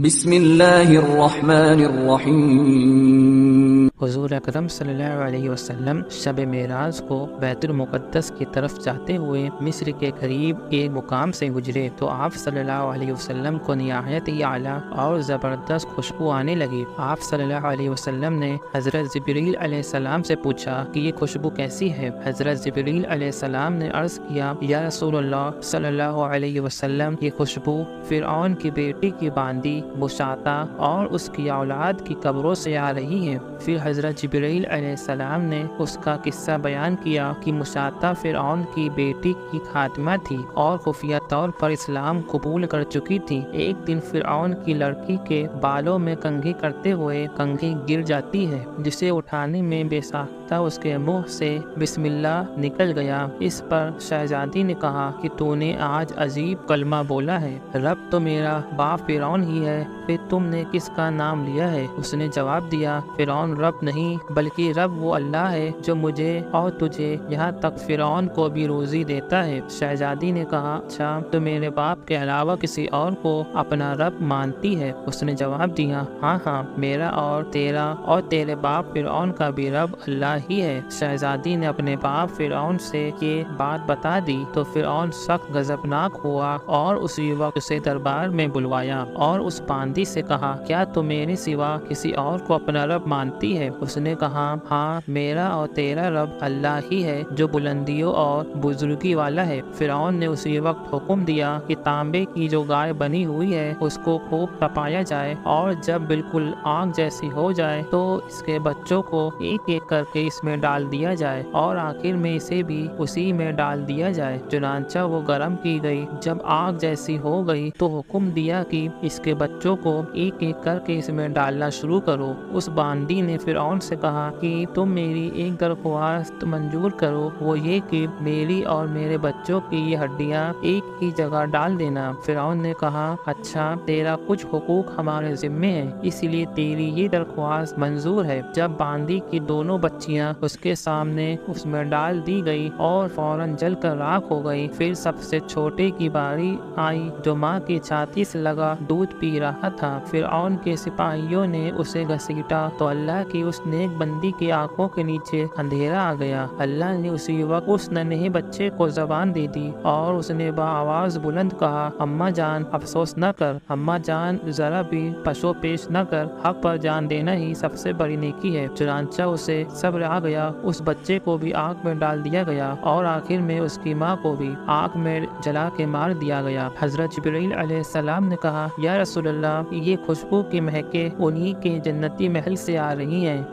بسم اللہ الرحمن الرحیم۔ حضور اکرم صلی اللہ علیہ وسلم شب معراج کو بیت المقدس کی طرف جاتے ہوئے مصر کے قریب ایک مقام سے گزرے تو آپ صلی اللہ علیہ وسلم کو نہایت ہی اعلیٰ اور زبردست خوشبو آنے لگی۔ آپ صلی اللہ علیہ وسلم نے حضرت جبریل علیہ السلام سے پوچھا کہ یہ خوشبو کیسی ہے؟ حضرت جبریل علیہ السلام نے عرض کیا، یا رسول اللہ صلی اللہ علیہ وسلم، یہ خوشبو فرعون کی بیٹی کی باندی مشاطہ اور اس کی اولاد کی قبروں سے آ رہی ہے۔ پھر حضرت جبریل علیہ السلام نے اس کا قصہ بیان کیا کہ مشاطہ فرعون کی بیٹی کی خاتمہ تھی اور خفیہ طور پر اسلام قبول کر چکی تھی۔ ایک دن فرعون کی لڑکی کے بالوں میں کنگھی کرتے ہوئے کنگھی گر جاتی ہے، جسے اٹھانے میں بے ساختہ اس کے منہ سے بسم اللہ نکل گیا۔ اس پر شہزادی نے کہا کہ تو نے آج عجیب کلمہ بولا ہے، رب تو میرا باپ فرعون ہی ہے، پھر تم نے کس کا نام لیا ہے؟ اس نے جواب دیا، فرعون رب نہیں بلکہ رب وہ اللہ ہے جو مجھے اور تجھے یہاں تک فرعون کو بھی روزی دیتا ہے۔ شہزادی نے کہا، اچھا تو میرے باپ کے علاوہ کسی اور کو اپنا رب مانتی ہے؟ اس نے جواب دیا، ہاں ہاں، میرا اور تیرا اور تیرے باپ فرعون کا بھی رب اللہ ہی ہے۔ شہزادی نے اپنے باپ فرعون سے یہ بات بتا دی تو فرعون سخت غضبناک ہوا اور اسی وقت اسے دربار میں بلوایا اور اس باندی سے کہا، کیا تو میرے سوا کسی اور کو اپنا رب مانتی ہے؟ اس نے کہا، ہاں، میرا اور تیرا رب اللہ ہی ہے جو بلندیوں اور بزرگی والا ہے۔ فرعون نے اسی وقت حکم دیا کہ تانبے کی جو گائے بنی ہوئی ہے اس کو خوب تپایا جائے اور جب بالکل آگ جیسی ہو جائے تو اس کے بچوں کو ایک ایک کر کے اس میں ڈال دیا جائے اور آخر میں اسے بھی اسی میں ڈال دیا جائے۔ چنانچہ وہ گرم کی گئی۔ جب آگ جیسی ہو گئی تو حکم دیا کہ اس کے بچوں کو ایک ایک کر کے اس میں ڈالنا شروع کرو۔ اس باندی نے فرعون سے کہا کہ تم میری ایک درخواست منظور کرو، وہ یہ کہ میری اور میرے بچوں کی یہ ہڈیاں ایک ہی جگہ ڈال دینا۔ فرعون نے کہا، اچھا، تیرا کچھ حقوق ہمارے ذمے ہیں، اس لیے تیری یہ درخواست منظور ہے۔ جب باندی کی دونوں بچیاں اس کے سامنے اس میں ڈال دی گئی اور فوراً جل کر راکھ ہو گئی، پھر سب سے چھوٹے کی باری آئی جو ماں کی چھاتی سے لگا دودھ پی رہا تھا۔ فرعون کے سپاہیوں نے اسے گھسیٹا تو اللہ کی اس نیک بندی کی آنکھوں کے نیچے اندھیرا آ گیا۔ اللہ نے اسی وقت اس ننھے بچے کو زبان دے دی اور اس نے بآواز بلند کہا، اماں جان، افسوس نہ کر، اماں جان، ذرا بھی پشو پیش نہ کر، حق پر جان دینا ہی سب سے بڑی نیکی ہے۔ چنانچہ اسے صبر آ گیا، اس بچے کو بھی آگ میں ڈال دیا گیا اور آخر میں اس کی ماں کو بھی آگ میں جلا کے مار دیا گیا۔ حضرت جبریل علیہ السلام نے کہا، یا رسول اللہ، یہ خوشبو کی مہکیں انہی کے جنتی محل سے آ رہی ہیں۔